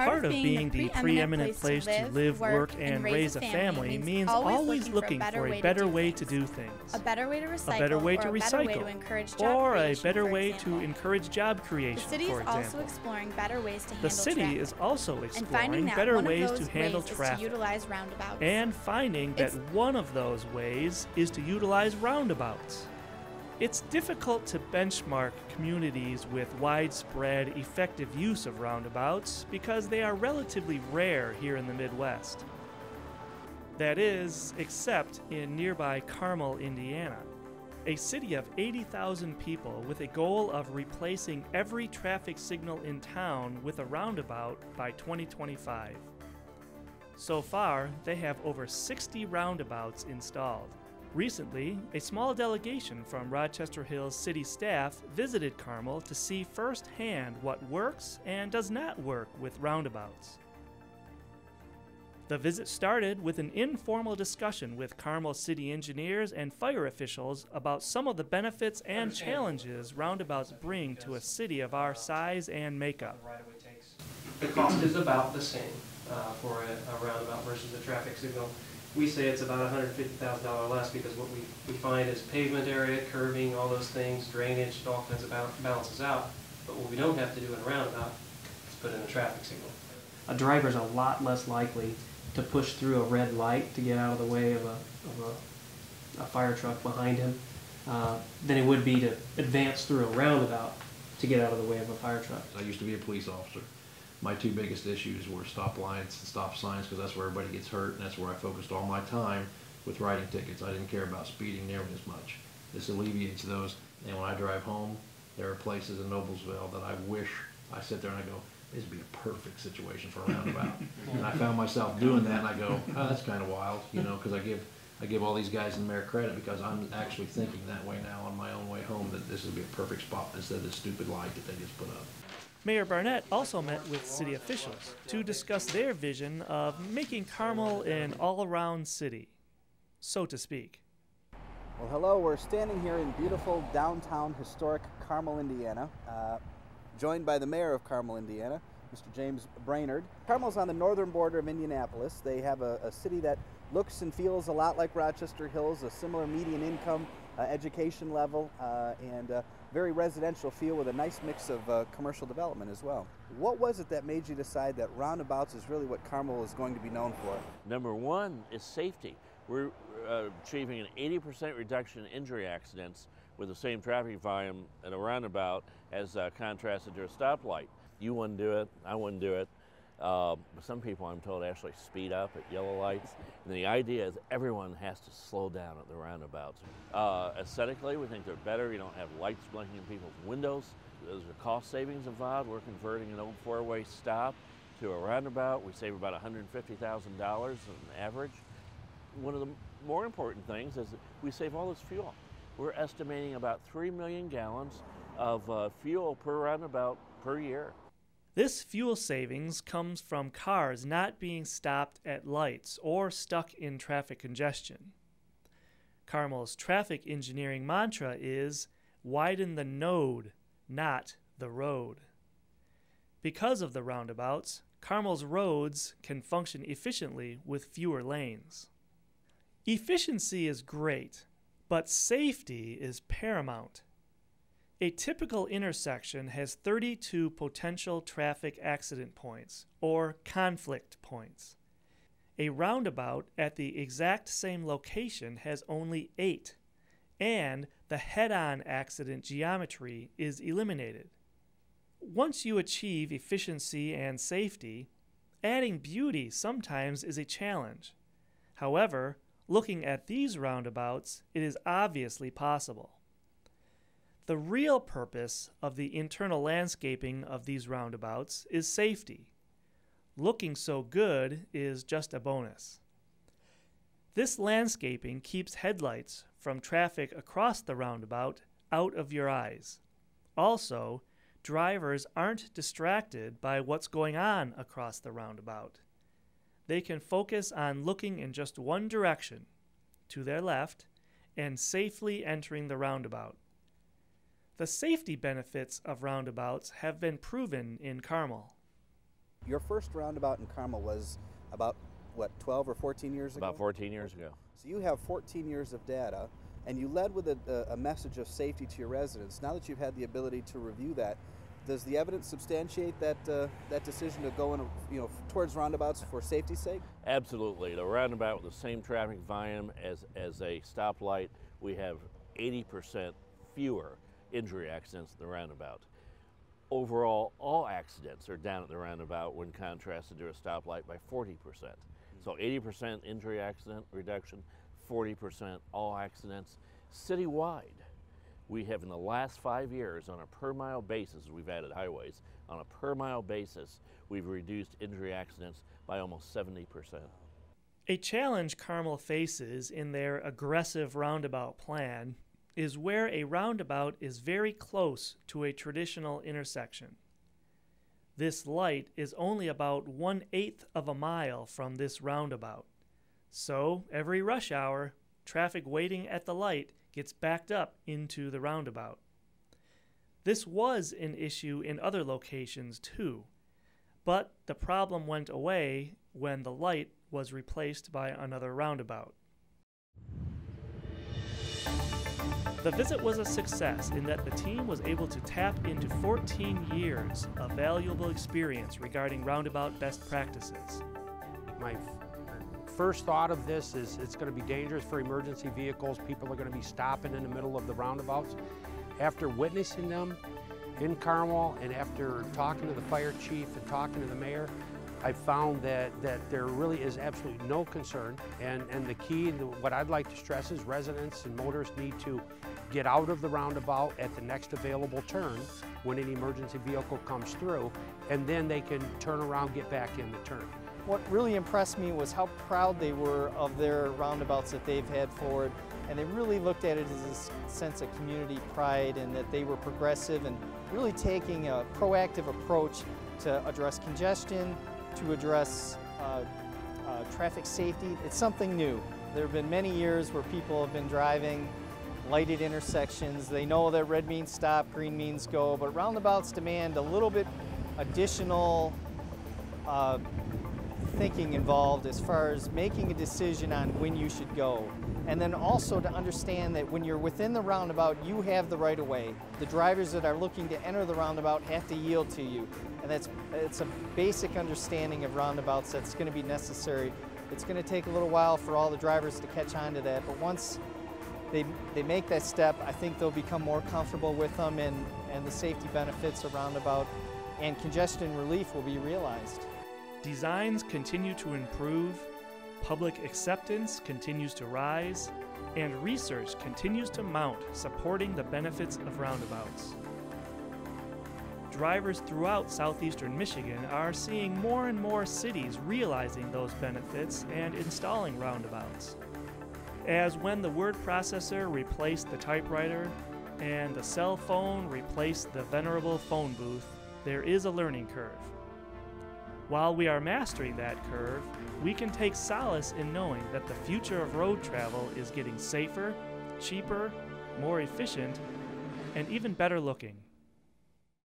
Part of being the preeminent place to live, work, and raise a family means always looking for a better way to do things. A better way to recycle, a better way to or a better way or a better way to encourage job creation, to encourage job creation, The city for is also example. exploring better ways to handle The city traffic. is also and exploring finding that better one ways of to those handle ways is traffic. to utilize roundabouts. And finding that It's- one of those ways is to utilize roundabouts. It's difficult to benchmark communities with widespread, effective use of roundabouts because they are relatively rare here in the Midwest. That is, except in nearby Carmel, Indiana, a city of 80,000 people with a goal of replacing every traffic signal in town with a roundabout by 2025. So far, they have over 60 roundabouts installed. Recently, a small delegation from Rochester Hills city staff visited Carmel to see firsthand what works and does not work with roundabouts. The visit started with an informal discussion with Carmel city engineers and fire officials about some of the benefits and challenges roundabouts bring to a city of our size and makeup. The cost is about the same for a roundabout versus a traffic signal. We say it's about $150,000 less because what we find is pavement area, curving, all those things, drainage, all kinds of balances out. But what we don't have to do in a roundabout is put in a traffic signal. A driver's a lot less likely to push through a red light to get out of the way of a fire truck behind him than it would be to advance through a roundabout to get out of the way of a fire truck. I used to be a police officer. My two biggest issues were stop lights and stop signs because that's where everybody gets hurt, and that's where I focused all my time with writing tickets. I didn't care about speeding nearly as much. This alleviates those, and when I drive home, there are places in Noblesville that I wish I sit there and I go, this would be a perfect situation for a roundabout. And I found myself doing that, and I go, oh, that's kind of wild, you know, because I give all these guys in the mayor credit because I'm actually thinking that way now on my own way home, that this would be a perfect spot instead of this stupid light that they just put up. Mayor Barnett also met with city officials to discuss their vision of making Carmel an all-around city, so to speak. Well, hello, we're standing here in beautiful downtown historic Carmel, Indiana, joined by the mayor of Carmel, Indiana, Mr. James Brainerd. Carmel's on the northern border of Indianapolis. They have a city that looks and feels a lot like Rochester Hills, a similar median income, education level, and very residential feel with a nice mix of commercial development as well. What was it that made you decide that roundabouts is really what Carmel is going to be known for? Number one is safety. We're achieving an 80% reduction in injury accidents with the same traffic volume at a roundabout as contrasted to a stoplight. You wouldn't do it, I wouldn't do it. Some people, I'm told, actually speed up at yellow lights. And the idea is everyone has to slow down at the roundabouts. Aesthetically, we think they're better. You don't have lights blinking in people's windows. There's a cost savings involved. We're converting an old four-way stop to a roundabout. We save about $150,000 on average. One of the more important things is that we save all this fuel. We're estimating about 3 million gallons of fuel per roundabout per year. This fuel savings comes from cars not being stopped at lights or stuck in traffic congestion. Carmel's traffic engineering mantra is, widen the node, not the road. Because of the roundabouts, Carmel's roads can function efficiently with fewer lanes. Efficiency is great, but safety is paramount. A typical intersection has 32 potential traffic accident points, or conflict points. A roundabout at the exact same location has only 8, and the head-on accident geometry is eliminated. Once you achieve efficiency and safety, adding beauty sometimes is a challenge. However, looking at these roundabouts, it is obviously possible. The real purpose of the internal landscaping of these roundabouts is safety. Looking so good is just a bonus. This landscaping keeps headlights from traffic across the roundabout out of your eyes. Also, drivers aren't distracted by what's going on across the roundabout. They can focus on looking in just one direction, to their left, and safely entering the roundabout. The safety benefits of roundabouts have been proven in Carmel. Your first roundabout in Carmel was about, what, 12 or 14 years ago? About 14 years ago. So you have 14 years of data, and you led with a message of safety to your residents. Now that you've had the ability to review that, does the evidence substantiate that that decision to go in, towards roundabouts for safety's sake? Absolutely. The roundabout with the same traffic volume as a stoplight, we have 80% fewer injury accidents at the roundabout. Overall, all accidents are down at the roundabout when contrasted to a stoplight by 40%. So 80% injury accident reduction, 40% all accidents. Citywide, we have in the last 5 years on a per mile basis, we've added highways, on a per mile basis, we've reduced injury accidents by almost 70%. A challenge Carmel faces in their aggressive roundabout plan is where a roundabout is very close to a traditional intersection. This light is only about 1/8 of a mile from this roundabout. So every rush hour, traffic waiting at the light gets backed up into the roundabout. This was an issue in other locations too, but the problem went away when the light was replaced by another roundabout. The visit was a success in that the team was able to tap into 14 years of valuable experience regarding roundabout best practices. My first thought of this is it's going to be dangerous for emergency vehicles. People are going to be stopping in the middle of the roundabouts. After witnessing them in Carmel and after talking to the fire chief and talking to the mayor, I found that there really is absolutely no concern. And the key, what I'd like to stress is residents and motorists need to get out of the roundabout at the next available turn when an emergency vehicle comes through, and then they can turn around, get back in the turn. What really impressed me was how proud they were of their roundabouts that they've had forward, and they really looked at it as a sense of community pride and that they were progressive and really taking a proactive approach to address congestion, to address traffic safety. It's something new. There have been many years where people have been driving lighted intersections. They know that red means stop, green means go, but roundabouts demand a little bit additional thinking involved as far as making a decision on when you should go. And then also to understand that when you're within the roundabout, you have the right of way. The drivers that are looking to enter the roundabout have to yield to you. And it's a basic understanding of roundabouts that's going to be necessary. It's going to take a little while for all the drivers to catch on to that, but once they make that step, I think they'll become more comfortable with them, and the safety benefits of roundabout and congestion relief will be realized. Designs continue to improve, public acceptance continues to rise, and research continues to mount supporting the benefits of roundabouts. Drivers throughout southeastern Michigan are seeing more and more cities realizing those benefits and installing roundabouts. As when the word processor replaced the typewriter and the cell phone replaced the venerable phone booth, there is a learning curve. While we are mastering that curve, we can take solace in knowing that the future of road travel is getting safer, cheaper, more efficient, and even better looking.